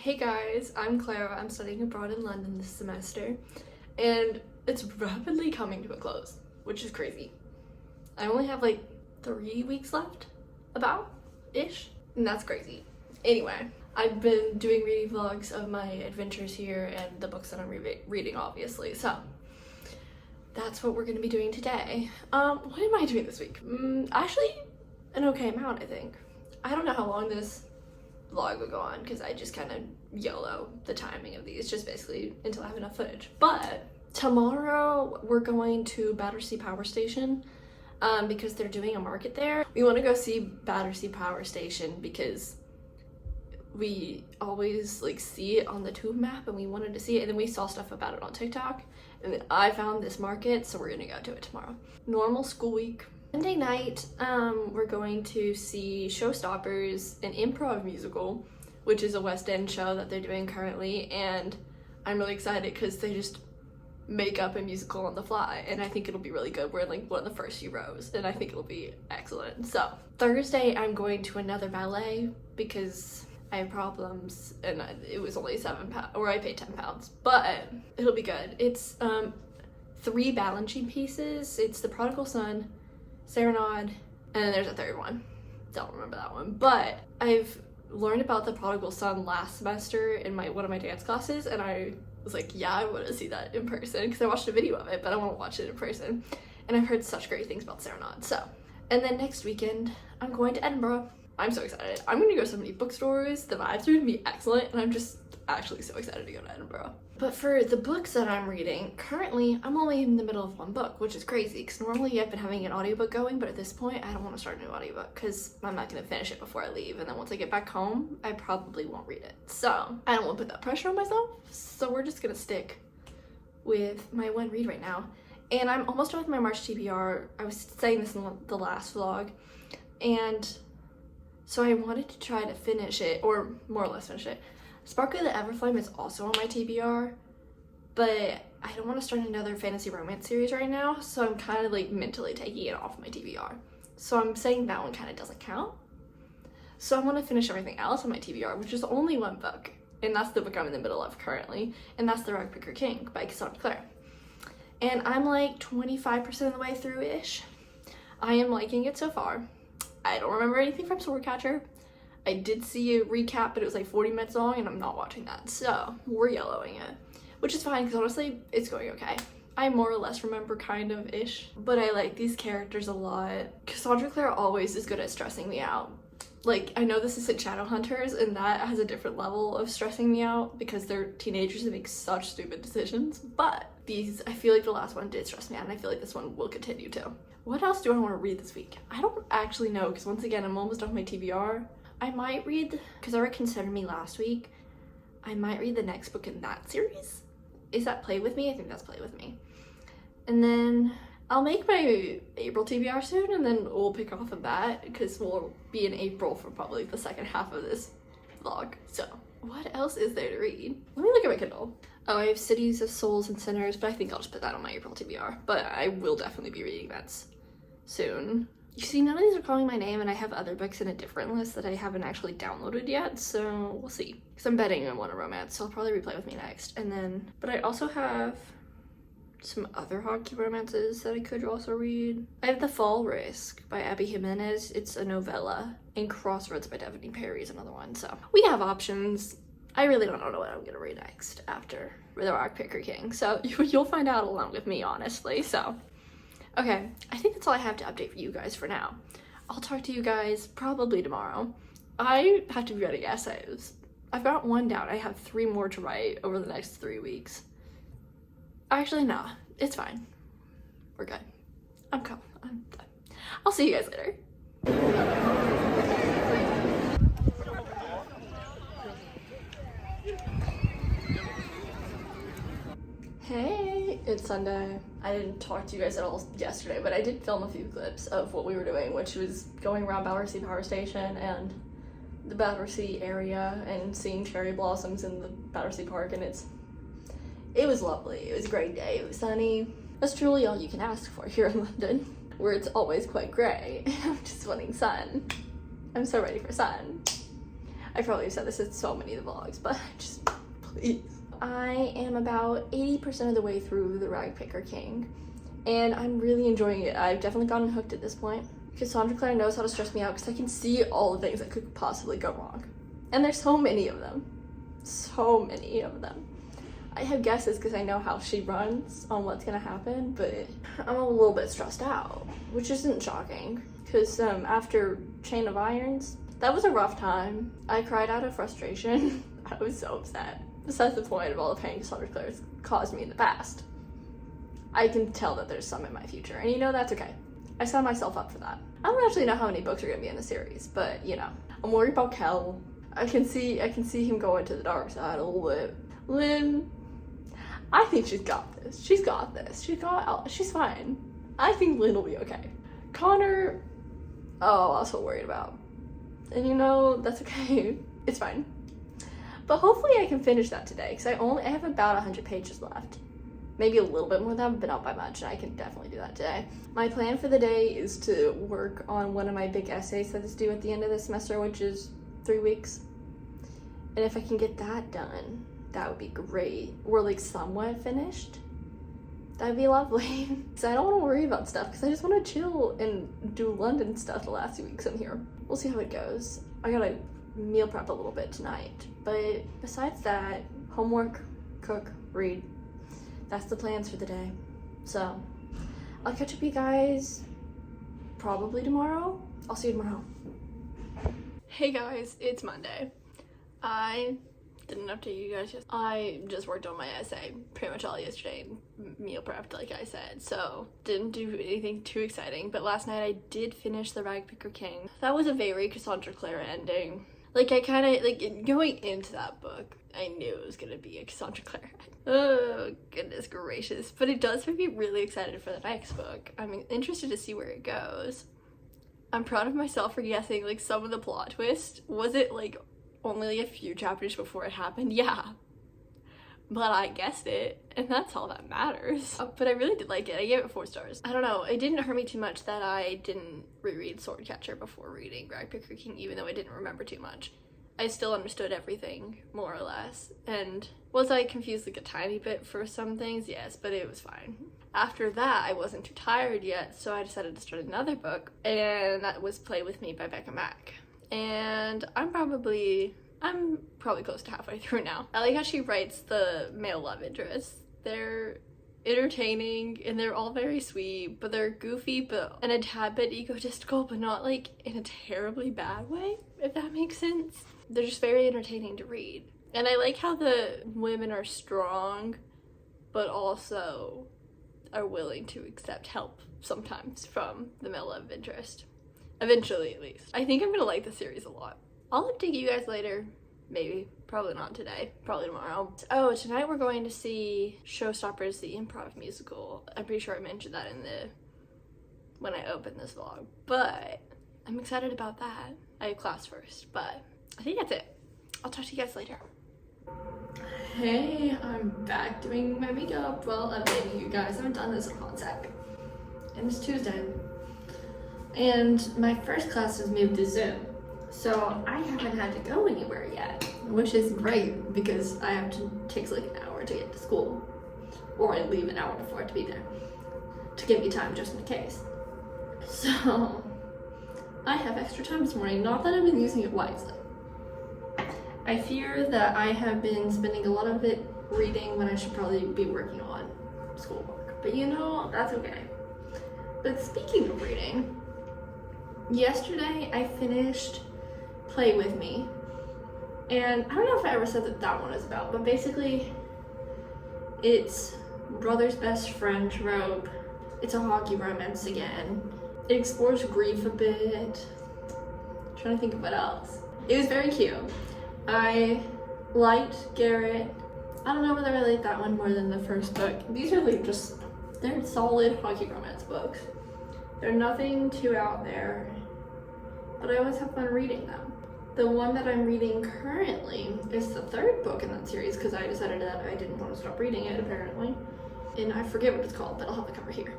Hey guys, I'm Clara. I'm studying abroad in London this semester, and it's rapidly coming to a close, which is crazy. I only have like 3 weeks left, about-ish, and that's crazy. Anyway, I've been doing reading vlogs of my adventures here and the books that I'm reading, obviously, so that's what we're going to be doing today. What am I doing this week? Actually, an okay amount, I think. I don't know how long this vlog will go on because I just kind of YOLO the timing of these, just basically until I have enough footage. But tomorrow we're going to Battersea Power Station because they're doing a market there. We want to go see Battersea Power Station because we always like see it on the tube map and we wanted to see it, and then we saw stuff about it on TikTok, and then I found this market, so we're gonna go to it tomorrow. Normal school week. Monday night, we're going to see Showstoppers, an improv musical, which is a West End show that they're doing currently, and I'm really excited because they just make up a musical on the fly, and I think it'll be really good. We're in like one of the first few rows, and I think it'll be excellent. So Thursday, I'm going to another ballet because I have problems, and it was only £7, or I paid £10, but it'll be good. It's 3 Balanchine pieces. It's The Prodigal Son, Serenade, and then there's a third one. Don't remember that one, but I've learned about The Prodigal Son last semester in one of my dance classes, and I was like, yeah, I want to see that in person because I watched a video of it, but I want to watch it in person, and I've heard such great things about Serenade. So, and then next weekend I'm going to Edinburgh. I'm so excited. I'm going to go to so many bookstores. The vibes are going to be excellent, and I'm just actually so excited to go to Edinburgh. But for the books that I'm reading, currently I'm only in the middle of one book, which is crazy because normally I've been having an audiobook going, but at this point I don't want to start a new audiobook because I'm not going to finish it before I leave, and then once I get back home I probably won't read it. So I don't want to put that pressure on myself, so we're just going to stick with my one read right now. And I'm almost done with my March TBR. I was saying this in the last vlog, and so I wanted to try to finish it, or more or less finish it. Sparkle the Everflame is also on my TBR, but I don't want to start another fantasy romance series right now, so I'm kind of like mentally taking it off my TBR. So I'm saying that one kind of doesn't count. So I want to finish everything else on my TBR, which is only one book, and that's the book I'm in the middle of currently, and that's The Rag Picker King by Cassandra Clare. And I'm like 25% of the way through-ish. I am liking it so far. I don't remember anything from Swordcatcher. I did see a recap, but it was like 40 minutes long, and I'm not watching that, so we're YOLOing it, which is fine because honestly it's going okay. I more or less remember kind of ish, but I like these characters a lot. Cassandra Clare always is good at stressing me out. Like, I know this isn't Shadowhunters, and that has a different level of stressing me out because they're teenagers that make such stupid decisions, but these, I feel like the last one did stress me out, and I feel like this one will continue to. What else do I want to read this week? I don't actually know because once again I'm almost off my TBR. I might read, because I read Consider Me last week, I might read the next book in that series. Is that Play With Me? I think that's Play With Me. And then I'll make my April TBR soon, and then we'll pick off of that because we'll be in April for probably the second half of this vlog. So what else is there to read? Let me look at my Kindle. Oh, I have Cities of Souls and Sinners, but I think I'll just put that on my April TBR. But I will definitely be reading that soon. You see, none of these are calling my name, and I have other books in a different list that I haven't actually downloaded yet, so we'll see. Because I'm betting I want a romance, so I'll probably replay with me next. And then, but I also have some other hockey romances that I could also read. I have The Fall Risk by Abby Jimenez. It's a novella. And Crossroads by Devony Perry is another one, so we have options. I really don't know what I'm gonna read next after The Rag Picker King, so you'll find out along with me, honestly, so. Okay, I think that's all I have to update for you guys for now. I'll talk to you guys probably tomorrow. I have to be writing essays. I've got 1 down. I have 3 more to write over the next 3 weeks. Actually, nah, it's fine. We're good. I'm done. I'll see you guys later. Hey, it's Sunday. I didn't talk to you guys at all yesterday, but I did film a few clips of what we were doing, which was going around Battersea Power Station and the Battersea area and seeing cherry blossoms in the Battersea Park, and it was lovely. It was a great day. It was sunny. That's truly all you can ask for here in London, where it's always quite grey. I'm just wanting sun. I'm so ready for sun. I probably said this in so many of the vlogs, but just please. I am about 80% of the way through the Rag Picker King, and I'm really enjoying it. I've definitely gotten hooked at this point. Cassandra Clare knows how to stress me out because I can see all the things that could possibly go wrong. And there's so many of them. So many of them. I have guesses because I know how she runs on what's gonna happen, but I'm a little bit stressed out, which isn't shocking because after Chain of Irons, that was a rough time. I cried out of frustration. I was so upset. Besides the point of all the pain Cassandra Clare has caused me in the past. I can tell that there's some in my future, and you know, that's okay. I signed myself up for that. I don't actually know how many books are gonna be in the series, but you know, I'm worried about Kel. I can see him going to the dark side a little bit. Lynn, I think she's got this. She's got this. She's fine. I think Lynn will be okay. Connor, oh, I was so worried about. And you know, that's okay. It's fine. But hopefully I can finish that today, because I have about 100 pages left. Maybe a little bit more than that, but not by much, and I can definitely do that today. My plan for the day is to work on one of my big essays that is due at the end of the semester, which is 3 weeks. And if I can get that done, that would be great. We're like somewhat finished. That'd be lovely. Because I don't want to worry about stuff, because I just want to chill and do London stuff the last 2 weeks I'm here. We'll see how it goes. I gotta meal prep a little bit tonight. But besides that, homework, cook, read. That's the plans for the day. So I'll catch up with you guys probably tomorrow. I'll see you tomorrow. Hey guys, it's Monday. I didn't update you guys I just worked on my essay pretty much all yesterday, meal prepped like I said, so didn't do anything too exciting. But last night I did finish the Rag Picker King. That was a very Cassandra Clare ending. Like, I kind of, like, going into that book, I knew it was going to be a Cassandra Clare. Oh, goodness gracious. But it does make me really excited for the next book. I'm interested to see where it goes. I'm proud of myself for guessing, like, some of the plot twist. Was it, like, only like, a few chapters before it happened? Yeah. But I guessed it, and that's all that matters. But I really did like it. I gave it 4 stars. I don't know, it didn't hurt me too much that I didn't reread Swordcatcher before reading Rag Picker King, even though I didn't remember too much. I still understood everything, more or less. And was I confused like a tiny bit for some things? Yes, but it was fine. After that, I wasn't too tired yet, so I decided to start another book, and that was Play With Me by Becka Mack. And I'm probably close to halfway through now. I like how she writes the male love interests. They're entertaining and they're all very sweet, but they're goofy and a tad bit egotistical, but not like in a terribly bad way, if that makes sense. They're just very entertaining to read. And I like how the women are strong, but also are willing to accept help sometimes from the male love interest. Eventually, at least. I think I'm gonna like the series a lot. I'll update you guys later. Maybe. Probably not today. Probably tomorrow. Oh, tonight we're going to see Showstoppers, the improv musical. I'm pretty sure I mentioned that when I opened this vlog. But I'm excited about that. I have class first, but I think that's it. I'll talk to you guys later. Hey, I'm back doing my makeup. Well, updating you guys. I haven't done this in a hot sec. And it's Tuesday. And my first class has moved to Zoom. So I haven't had to go anywhere yet, which is great because I have to take like an hour to get to school, or I leave an hour before to be there to give me time just in case. So I have extra time this morning. Not that I've been using it wisely. I fear that I have been spending a lot of it reading when I should probably be working on schoolwork, but you know, that's okay. But speaking of reading, yesterday I finished Play With Me, and I don't know if I ever said that one is about, but basically it's brother's best friend trope. It's a hockey romance again. It explores grief a bit. I'm trying to think of what else. It was very cute. I liked Garrett. I don't know whether I like that one more than the first book. These are like they're solid hockey romance books. They're nothing too out there, but I always have fun reading them. The one that I'm reading currently is the 3rd book in that series because I decided that I didn't want to stop reading it apparently. And I forget what it's called, but I'll have the cover here.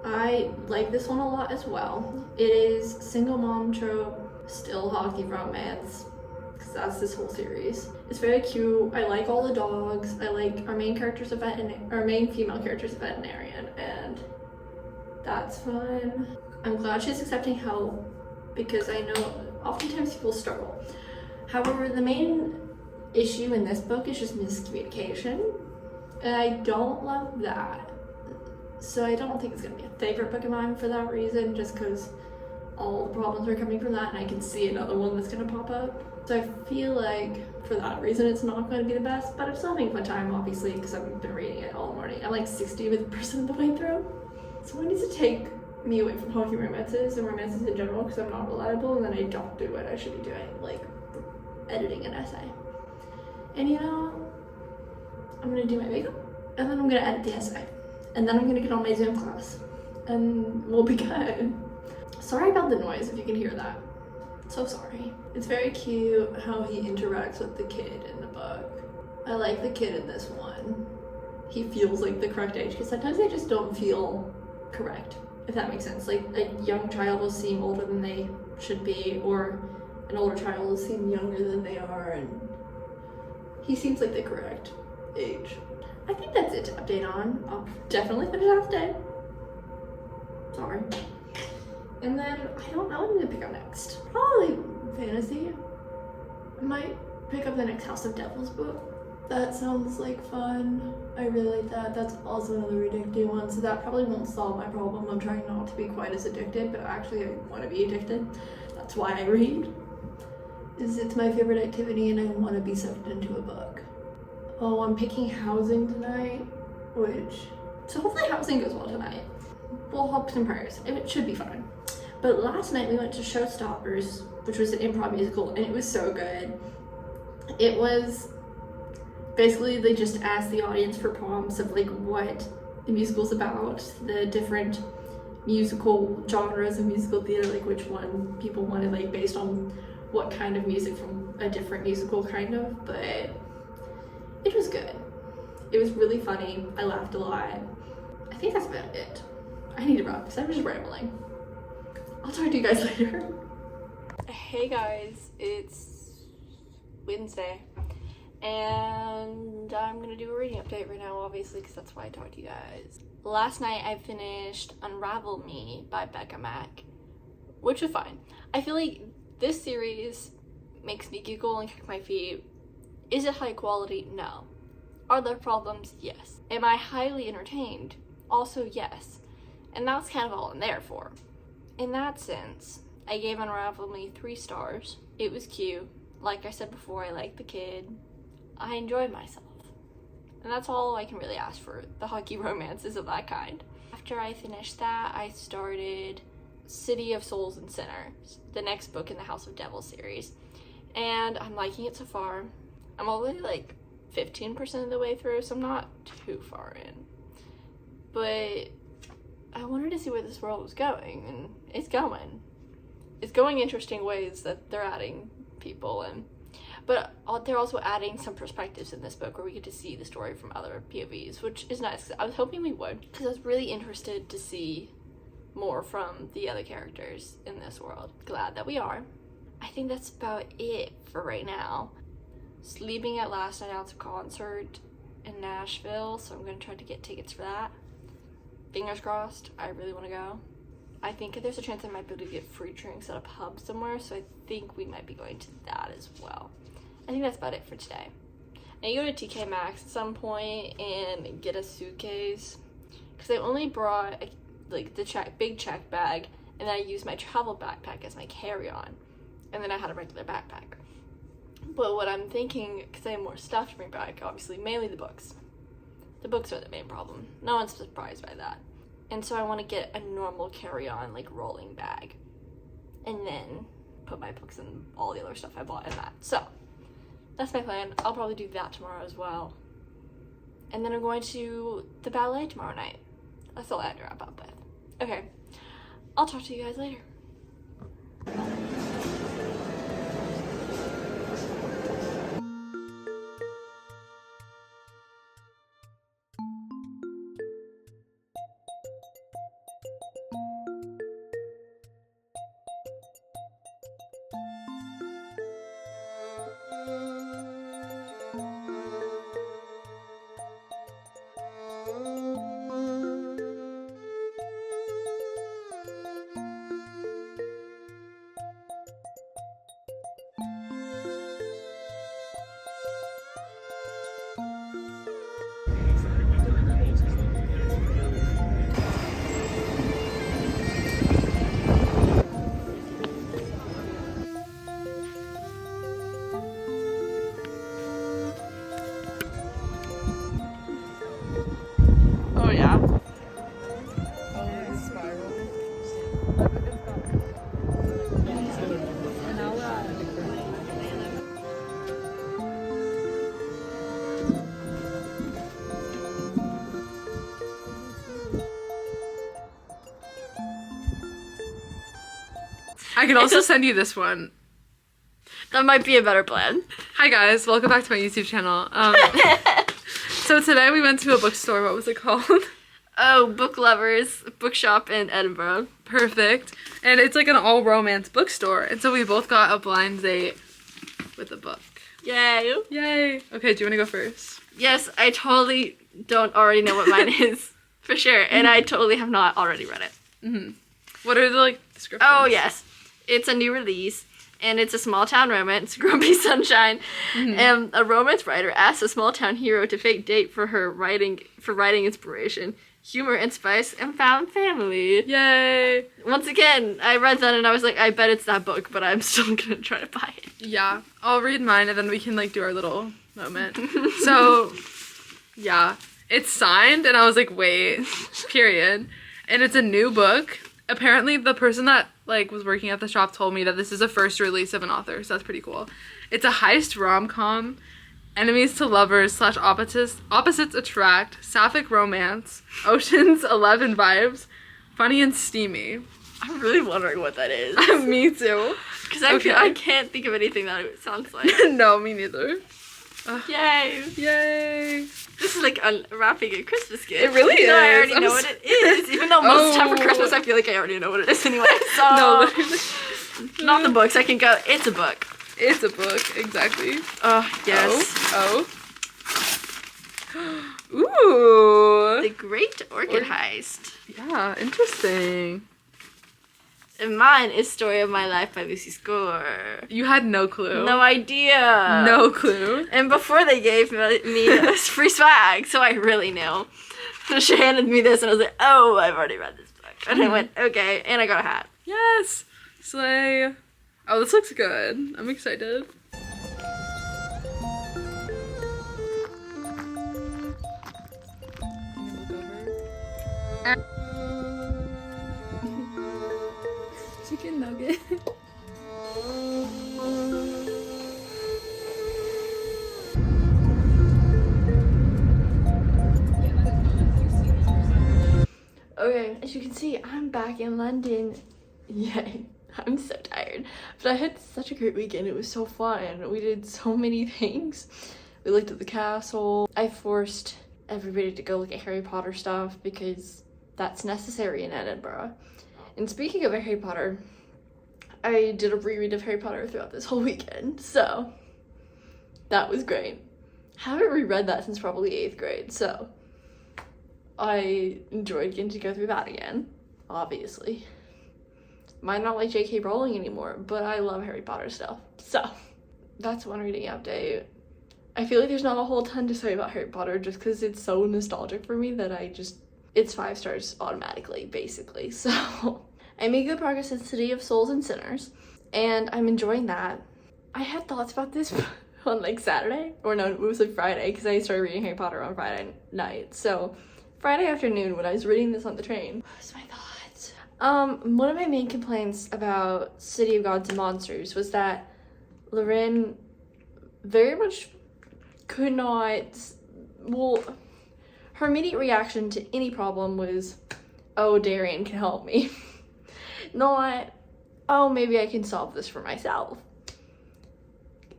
I like this one a lot as well. It is single mom trope, still hockey romance, because that's this whole series. It's very cute. I like all the dogs. I like our main character's our main female character's a veterinarian, and that's fun. I'm glad she's accepting help, because I know oftentimes people struggle. However, the main issue in this book is just miscommunication, and I don't love that. So I don't think it's gonna be a favorite book of mine for that reason, just because all the problems are coming from that, and I can see another one that's gonna pop up. So I feel like for that reason it's not going to be the best, but I'm still having a fun time, obviously, because I've been reading it all morning. I'm like 60% of the way through. Someone needs to take me away from hockey romances and romances in general, because I'm not reliable, and then I don't do what I should be doing, like editing an essay. And you know, I'm gonna do my makeup, and then I'm gonna edit the essay, and then I'm gonna get on my Zoom class, and we'll be good. Sorry about the noise if you can hear that. So sorry. It's very cute how he interacts with the kid in the book. I like the kid in this one. He feels like the correct age, because sometimes they just don't feel correct, if that makes sense. Like a young child will seem older than they should be, or an older child will seem younger than they are, and he seems like the correct age. I think that's it to update on. I'll definitely finish half day. Sorry. And then I don't know what I'm gonna pick up next. Probably fantasy. I might pick up the next House of Devils book. That sounds like fun. I really like that. That's also another addicting one, so that probably won't solve my problem of trying not to be quite as addicted, but actually I want to be addicted. That's why I read. It's my favorite activity, and I want to be sucked into a book. Oh, I'm picking housing tonight, so hopefully housing goes well tonight. We'll hope some prayers. It should be fun. But last night we went to Showstoppers, which was an improv musical, and it was so good. It was basically, they just asked the audience for prompts of like what the musical's about, the different musical genres of musical theater, like which one people wanted, like based on what kind of music from a different musical kind of, but it was good. It was really funny. I laughed a lot. I think that's about it. I need to wrap because I'm just rambling. I'll talk to you guys later. Hey guys, it's Wednesday, and I'm gonna do a reading update right now, obviously, because that's why I talked to you guys. Last night I finished Unravel Me by Becka Mack, which was fine. I feel like this series makes me giggle and kick my feet. Is it high quality? No. Are there problems? Yes. Am I highly entertained? Also, yes. And that's kind of all I'm there for. In that sense, I gave Unravel Me 3 stars. It was cute. Like I said before, I liked the kid. I enjoyed myself. And that's all I can really ask for the hockey romances of that kind. After I finished that, I started City of Souls and Sinners, the next book in the House of Devils series. And I'm liking it so far. I'm already like 15% of the way through, so I'm not too far in. But I wanted to see where this world was going, and it's going. It's going interesting ways that they're adding people, but they're also adding some perspectives in this book where we get to see the story from other POVs, which is nice. I was hoping we would, because I was really interested to see more from the other characters in this world. Glad that we are. I think that's about it for right now. Sleeping at Last announced a concert in Nashville, so I'm going to try to get tickets for that. Fingers crossed. I really want to go. I think there's a chance I might be able to get free drinks at a pub somewhere, so I think we might be going to that as well. I think that's about it for today. I need to go to TK Maxx at some point and get a suitcase, because I only brought like the big check bag, and then I used my travel backpack as my carry-on, and then I had a regular backpack. But what I'm thinking, because I have more stuff to bring back, obviously mainly the books. The books are the main problem. No one's surprised by that. And so I want to get a normal carry-on, like rolling bag, and then put my books and all the other stuff I bought in that. So that's my plan. I'll probably do that tomorrow as well. And then I'm going to the ballet tomorrow night. That's all I had to wrap up with. Okay, I'll talk to you guys later. I can also send you this one. That might be a better plan. Hi guys, welcome back to my YouTube channel. So today we went to a bookstore. What was it called? Oh, Book Lovers Bookshop in Edinburgh. Perfect. And it's like an all romance bookstore. And so we both got a blind date with a book. Yay. Yay. Okay, do you want to go first? Yes, I totally don't already know what mine is. For sure. And I totally have not already read it. Mm-hmm. What are the descriptions? Oh, yes. It's a new release. And it's a small town romance, Grumpy Sunshine. Mm-hmm. And a romance writer asks a small town hero to fake date for her writing inspiration, humor and spice, and found family. Yay. Once again, I read that and I was like, I bet it's that book, but I'm still gonna try to buy it. Yeah, I'll read mine and then we can do our little moment. So, yeah, it's signed and I was like, wait, period. And it's a new book. Apparently the person that was working at the shop told me that this is a first release of an author, so that's pretty cool. It's a heist rom-com, enemies to lovers / opposites attract, sapphic romance, Ocean's 11 vibes, funny and steamy. I'm really wondering what that is. Me too. Because I can't think of anything that it sounds like. No, me neither. Yay. Yay. This is like unwrapping a Christmas gift. It really is. I already know what it is. Even though most of the time for Christmas I feel like I already know what it is anyway. So no, literally. Not the books. I can go, it's a book. It's a book, exactly. Oh, yes. Oh. Ooh. The Great Orchid Heist. Yeah, interesting. And mine is Story of My Life by Lucy Score. You had no clue. No idea. No clue. And before they gave me free swag, so I really knew. She handed me this and I was like, oh, I've already read this book. And I went, okay, and I got a hat. Yes. Slay. Oh, this looks good. I'm excited. Chicken nugget. Okay, as you can see, I'm back in London. Yay. I'm so tired. But I had such a great weekend. It was so fun. We did so many things. We looked at the castle. I forced everybody to go look at Harry Potter stuff because that's necessary in Edinburgh. And speaking of Harry Potter, I did a reread of Harry Potter throughout this whole weekend. So that was great. Haven't reread that since probably 8th grade. So I enjoyed getting to go through that again, obviously. Might not like J.K. Rowling anymore, but I love Harry Potter stuff. So that's one reading update. I feel like there's not a whole ton to say about Harry Potter just because it's so nostalgic for me that it's 5 stars automatically, basically. So I made good progress in City of Souls and Sinners, and I'm enjoying that. I had thoughts about this on Saturday, or no, it was Friday, because I started reading Harry Potter on Friday night. So Friday afternoon when I was reading this on the train, what was my thoughts? One of my main complaints about City of Gods and Monsters was that Lauren very much could not, her immediate reaction to any problem was, oh, Darian can help me. Not, oh, maybe I can solve this for myself.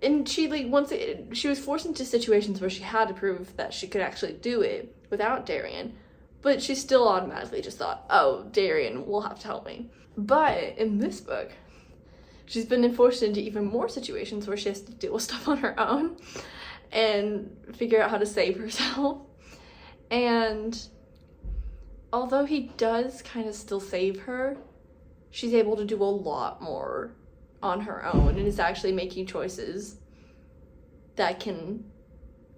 And she she was forced into situations where she had to prove that she could actually do it without Darian, but she still automatically just thought, oh, Darian will have to help me. But in this book, she's been forced into even more situations where she has to deal with stuff on her own and figure out how to save herself. And although he does kind of still save her, she's able to do a lot more on her own and is actually making choices that can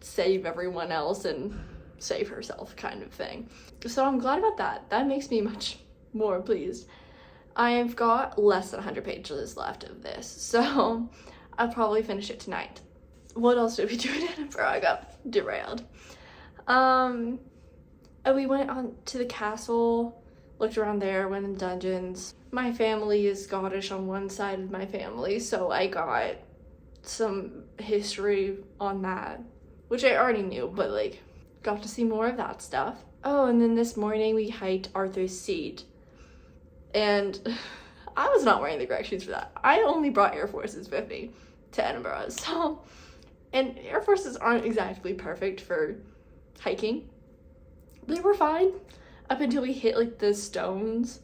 save everyone else and save herself, kind of thing. So I'm glad about that. That makes me much more pleased. I've got less than 100 pages left of this, so I'll probably finish it tonight. What else did we do in Edinburgh? I got derailed. We went on to the castle, looked around there, went in dungeons. My family is Scottish on one side of my family, so I got some history on that, which I already knew, but got to see more of that stuff. Oh, and then this morning we hiked Arthur's Seat, and I was not wearing the correct shoes for that. I only brought Air Forces with me to Edinburgh. So, and Air Forces aren't exactly perfect for hiking. They were fine up until we hit like the stones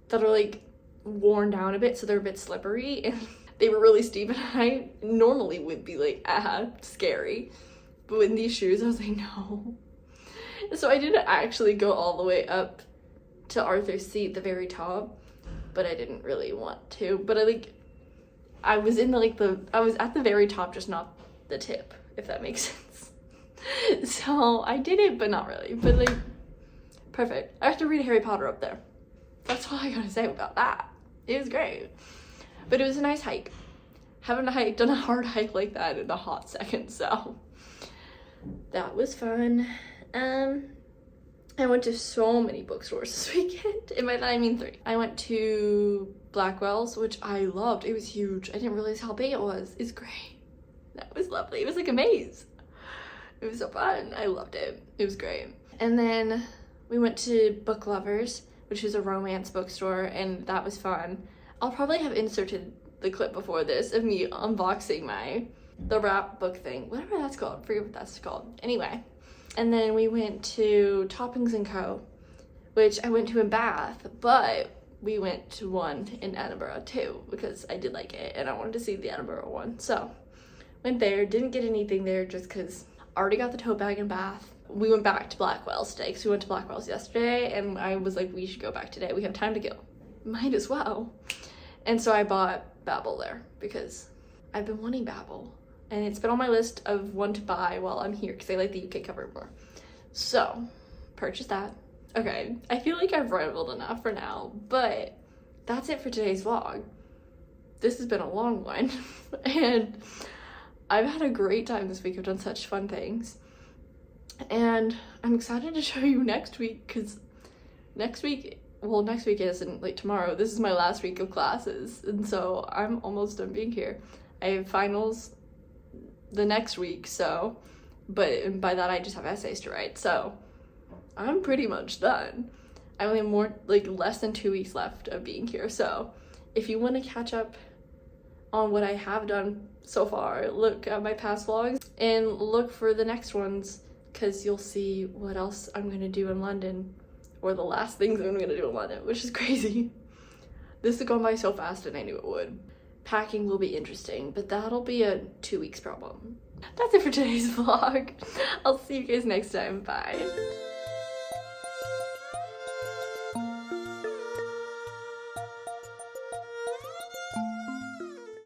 that are like worn down a bit, so they're a bit slippery, and they were really steep, and I normally would be like, scary. But in these shoes, I was like, no. So I didn't actually go all the way up to Arthur's Seat, the very top, but I didn't really want to. But I was in I was at the very top, just not the tip, if that makes sense. So I did it, but not really. But like, perfect. I have to read Harry Potter up there. That's all I gotta say about that. It was great. But it was a nice hike. Haven't done a hard hike like that in a hot second, so that was fun. I went to so many bookstores this weekend, and by that I mean 3. I went to Blackwell's, which I loved. It was huge. I didn't realize how big it was. It's great. That was lovely. It was like a maze. It was so fun. I loved it. It was great. And then we went to Book Lovers, which is a romance bookstore, and that was fun. I'll probably have inserted the clip before this of me unboxing the wrap book thing, whatever that's called. I forget what that's called. Anyway, and then we went to Toppings & Co., which I went to in Bath, but we went to one in Edinburgh too, because I did like it and I wanted to see the Edinburgh one. So went there, didn't get anything there just because I already got the tote bag in Bath. We went back to Blackwell's today because we went to Blackwell's yesterday, and I was like, we should go back today. We have time to kill. Might as well. And so I bought Babel there because I've been wanting Babel, and it's been on my list of one to buy while I'm here because I like the UK cover more. So purchased that. Okay, I feel like I've rambled enough for now, but that's it for today's vlog. This has been a long one, and I've had a great time this week. I've done such fun things, and I'm excited to show you next week because next week isn't like tomorrow. This is my last week of classes, and so I'm almost done being here. I have finals the next week, so, but by that I just have essays to write, so I'm pretty much done. I only have less than 2 weeks left of being here, so if you want to catch up on what I have done so far, look at my past vlogs and look for the next ones, because you'll see what else I'm going to do in London, or the last things I'm going to do in London, which is crazy. This has gone by so fast, and I knew it would. Packing will be interesting, but that'll be a 2 weeks problem. That's it for today's vlog. I'll see you guys next time. Bye.